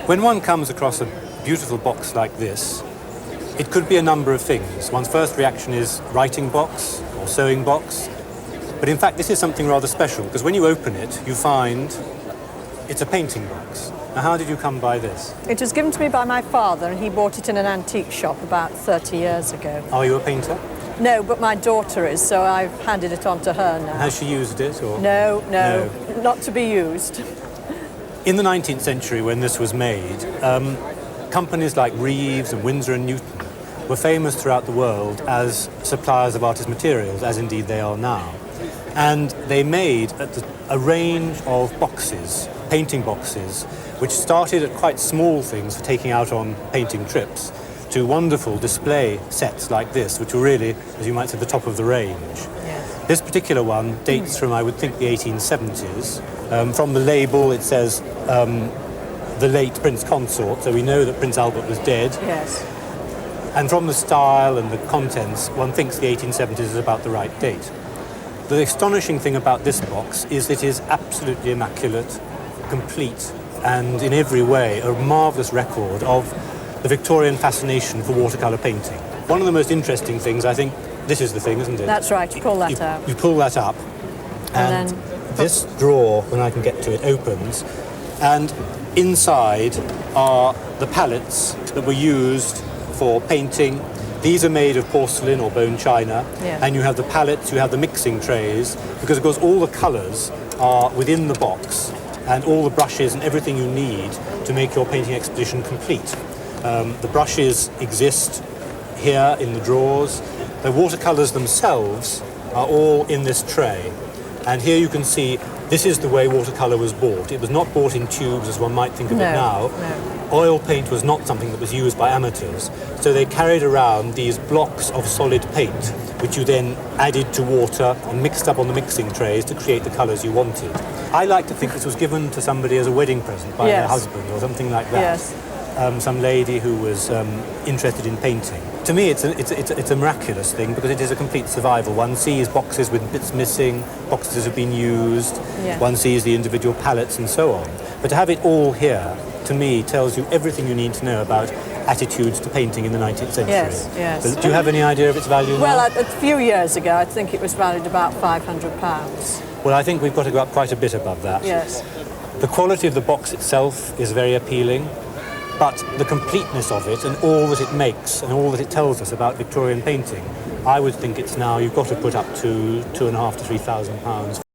When one comes across a beautiful box like this, it could be a number of things. One's first reaction is writing box or sewing box. But in fact, this is something rather special, because when you open it, you find it's a painting box. Now, how did you come by this? It was given to me by my father, and he bought it in an antique shop about 30 years ago. Are you a painter? No, but my daughter is, so I've handed it on to her now. Has she used it? Or? No, not to be used. In the 19th century, when this was made, companies like Reeves and Winsor and Newton were famous throughout the world as suppliers of artist materials, as indeed they are now. And they made a range of boxes, painting boxes, which started at quite small things for taking out on painting trips, to wonderful display sets like this, which were really, as you might say, the top of the range. Yes. This particular one dates from, I would think, the 1870s. From the label, it says the late Prince Consort, so we know that Prince Albert was dead. Yes. And from the style and the contents, one thinks the 1870s is about the right date. The astonishing thing about this box is that it is absolutely immaculate, complete, and in every way a marvellous record of the Victorian fascination for watercolour painting. One of the most interesting things, I think, this is the thing, isn't it? That's right, you pull that out. You pull that up, and this drawer, when I can get to it, opens, and inside are the palettes that were used for painting. These are made of porcelain or bone china, and you have the palettes, you have the mixing trays, because of course all the colours are within the box, and all the brushes and everything you need to make your painting expedition complete. The brushes exist here in the drawers. The watercolours themselves are all in this tray. And here you can see this is the way watercolour was bought. It was not bought in tubes as one might think of it now. No. Oil paint was not something that was used by amateurs. So they carried around these blocks of solid paint, which you then added to water and mixed up on the mixing trays to create the colours you wanted. I like to think this was given to somebody as a wedding present by their husband or something like that. Yes. Some lady who was interested in painting. To me, it's a miraculous thing because it is a complete survival. One sees boxes with bits missing, boxes have been used, one sees the individual palettes and so on. But to have it all here, to me, tells you everything you need to know about attitudes to painting in the 19th century. Yes, yes. So do you have any idea of its value now? Well, a few years ago, I think it was valued about £500. Well, I think we've got to go up quite a bit above that. Yes. The quality of the box itself is very appealing. But the completeness of it and all that it makes and all that it tells us about Victorian painting, I would think it's now, you've got to put up to £2,500 to £3,000.